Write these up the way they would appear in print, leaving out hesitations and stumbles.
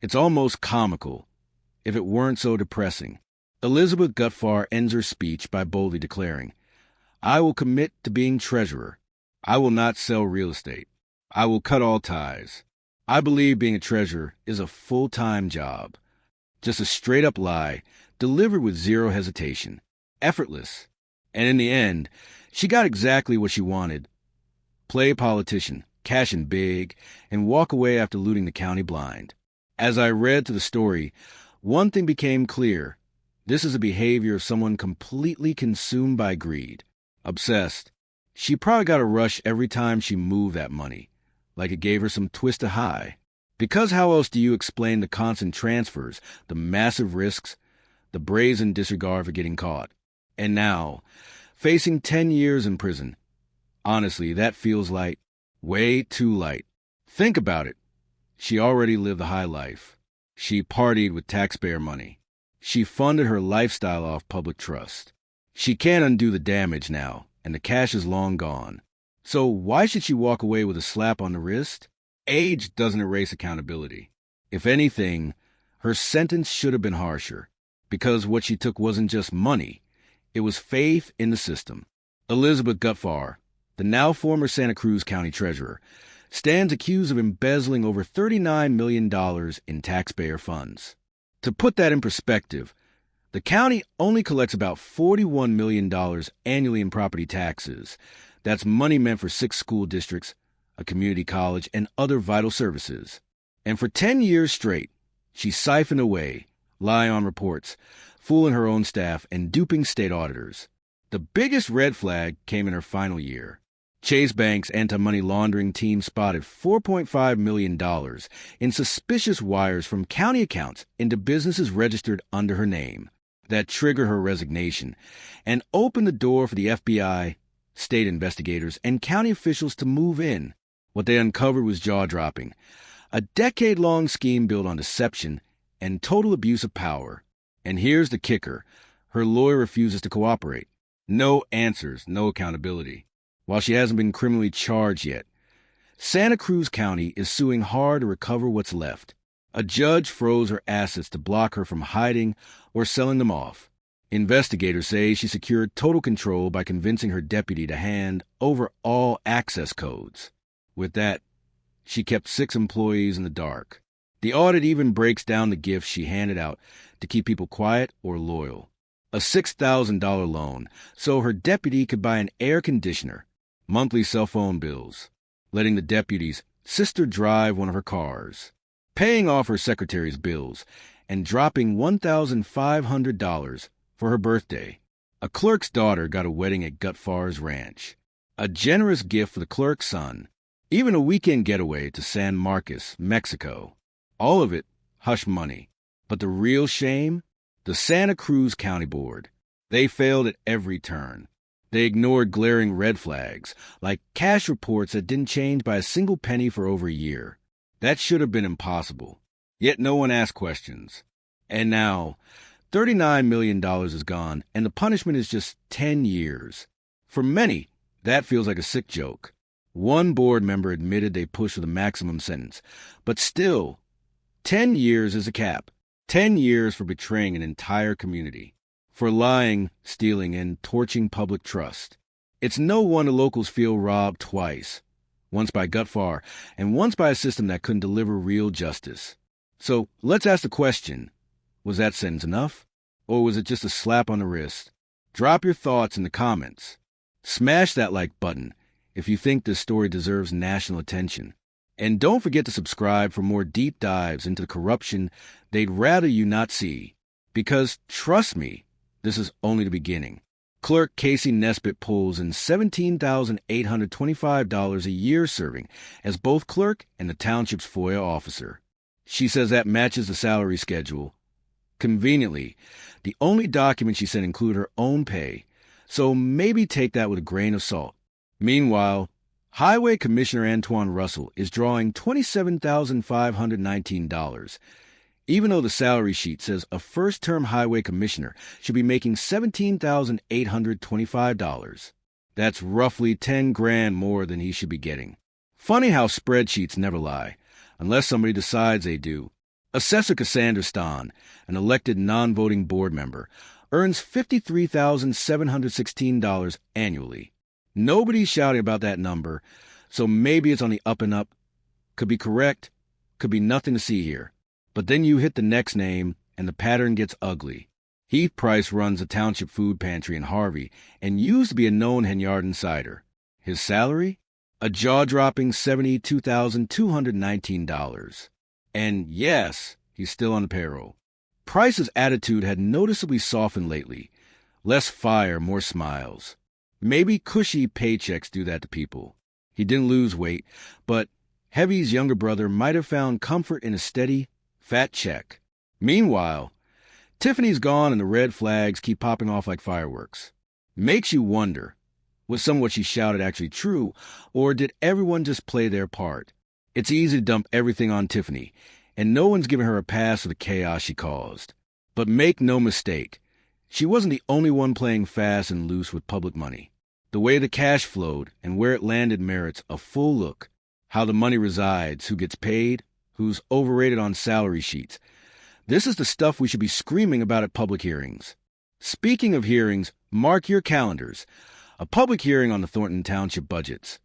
It's almost comical, if it weren't so depressing. Elizabeth Gutfar ends her speech by boldly declaring, "I will commit to being treasurer. I will not sell real estate. I will cut all ties. I believe being a treasurer is a full-time job." Just a straight-up lie, delivered with zero hesitation. Effortless. And in the end, she got exactly what she wanted. Play a politician, cash in big, and walk away after looting the county blind. As I read through the story, one thing became clear. This is a behavior of someone completely consumed by greed. Obsessed. She probably got a rush every time she moved that money, like it gave her some twisted high. Because how else do you explain the constant transfers, the massive risks, the brazen disregard for getting caught? And now, facing 10 years in prison. Honestly, that feels light. Way too light. Think about it. She already lived the high life. She partied with taxpayer money. She funded her lifestyle off public trust. She can't undo the damage now, and the cash is long gone. So why should she walk away with a slap on the wrist? Age doesn't erase accountability. If anything, her sentence should have been harsher, because what she took wasn't just money. It was faith in the system. Elizabeth Gutfar, the now former Santa Cruz County Treasurer, stands accused of embezzling over $39 million in taxpayer funds. To put that in perspective, the county only collects about $41 million annually in property taxes. That's money meant for 6 school districts, a community college, and other vital services. And for 10 years straight, she siphoned away, lying on reports, fooling her own staff, and duping state auditors. The biggest red flag came in her final year. Chase Bank's anti-money laundering team spotted $4.5 million in suspicious wires from county accounts into businesses registered under her name. That triggered her resignation and opened the door for the FBI, state investigators, and county officials to move in. What they uncovered was jaw-dropping. A decade-long scheme built on deception and total abuse of power. And here's the kicker. Her lawyer refuses to cooperate. No answers, no accountability. While she hasn't been criminally charged yet, Santa Cruz County is suing hard to recover what's left. A judge froze her assets to block her from hiding or selling them off. Investigators say she secured total control by convincing her deputy to hand over all access codes. With that, she kept 6 employees in the dark. The audit even breaks down the gifts she handed out to keep people quiet or loyal. A $6,000 loan so her deputy could buy an air conditioner, monthly cell phone bills, letting the deputy's sister drive one of her cars, paying off her secretary's bills, and dropping $1,500 for her birthday. A clerk's daughter got a wedding at Gutfar's ranch, a generous gift for the clerk's son, even a weekend getaway to San Marcos, Mexico. All of it hush money. But the real shame? The Santa Cruz County Board. They failed at every turn. They ignored glaring red flags, like cash reports that didn't change by a single penny for over a year. That should have been impossible. Yet no one asked questions. And now, $39 million is gone, and the punishment is just 10 years. For many, that feels like a sick joke. One board member admitted they pushed for the maximum sentence. But still, 10 years is a cap. 10 years for betraying an entire community. For lying, stealing, and torching public trust. It's no wonder locals feel robbed twice. Once by Gutfar, and once by a system that couldn't deliver real justice. So, let's ask the question, was that sentence enough? Or was it just a slap on the wrist? Drop your thoughts in the comments. Smash that like button if you think this story deserves national attention. And don't forget to subscribe for more deep dives into the corruption they'd rather you not see. Because, trust me, this is only the beginning. Clerk Casey Nesbitt pulls in $17,825 a year serving as both clerk and the township's FOIA officer. She says that matches the salary schedule. Conveniently, the only documents she sent include her own pay, so maybe take that with a grain of salt. Meanwhile, Highway Commissioner Antoine Russell is drawing $27,519, even though the salary sheet says a first-term highway commissioner should be making $17,825. That's roughly 10 grand more than he should be getting. Funny how spreadsheets never lie, unless somebody decides they do. Assessor Cassandra Stahn, an elected non-voting board member, earns $53,716 annually. Nobody's shouting about that number, so maybe it's on the up and up. Could be correct, could be nothing to see here. But then you hit the next name, and the pattern gets ugly. Heath Price runs a township food pantry in Harvey and used to be a known Henyard insider. His salary? A jaw-dropping $72,219. And yes, he's still on the payroll. Price's attitude had noticeably softened lately. Less fire, more smiles. Maybe cushy paychecks do that to people. He didn't lose weight, but Heavy's younger brother might have found comfort in a steady, fat check. Meanwhile, Tiffany's gone and the red flags keep popping off like fireworks. Makes you wonder, was some of what she shouted actually true, or did everyone just play their part? It's easy to dump everything on Tiffany, and no one's giving her a pass for the chaos she caused. But make no mistake, she wasn't the only one playing fast and loose with public money. The way the cash flowed and where it landed merits a full look. How the money resides, who gets paid, who's overrated on salary sheets. This is the stuff we should be screaming about at public hearings. Speaking of hearings, mark your calendars. A public hearing on the Thornton Township budgets.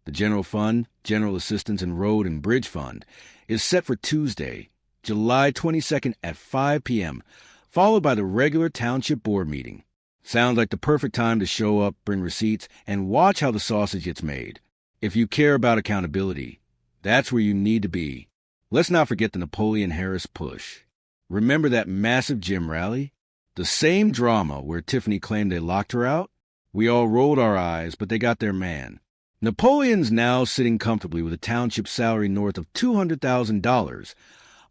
The General Fund, General Assistance, and Road and Bridge Fund is set for Tuesday, July 22nd at 5 p.m., followed by the regular Township Board meeting. Sounds like the perfect time to show up, bring receipts, and watch how the sausage gets made. If you care about accountability, that's where you need to be. Let's not forget the Napoleon Harris push. Remember that massive gym rally? The same drama where Tiffany claimed they locked her out? We all rolled our eyes, but they got their man. Napoleon's now sitting comfortably with a township salary north of $200,000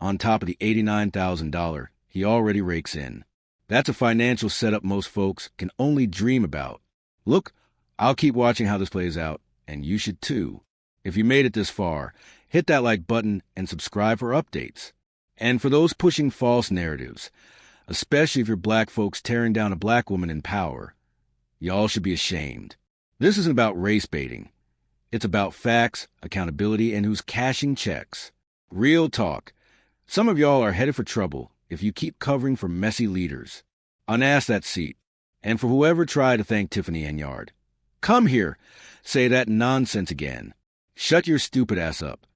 on top of the $89,000 he already rakes in. That's a financial setup most folks can only dream about. Look, I'll keep watching how this plays out, and you should too. If you made it this far, hit that like button and subscribe for updates. And for those pushing false narratives, especially if you're black folks tearing down a black woman in power, y'all should be ashamed. This isn't about race baiting. It's about facts, accountability, and who's cashing checks. Real talk. Some of y'all are headed for trouble if you keep covering for messy leaders. Unask that seat. And for whoever tried to thank Tiffany Henyard, come here, say that nonsense again. Shut your stupid ass up.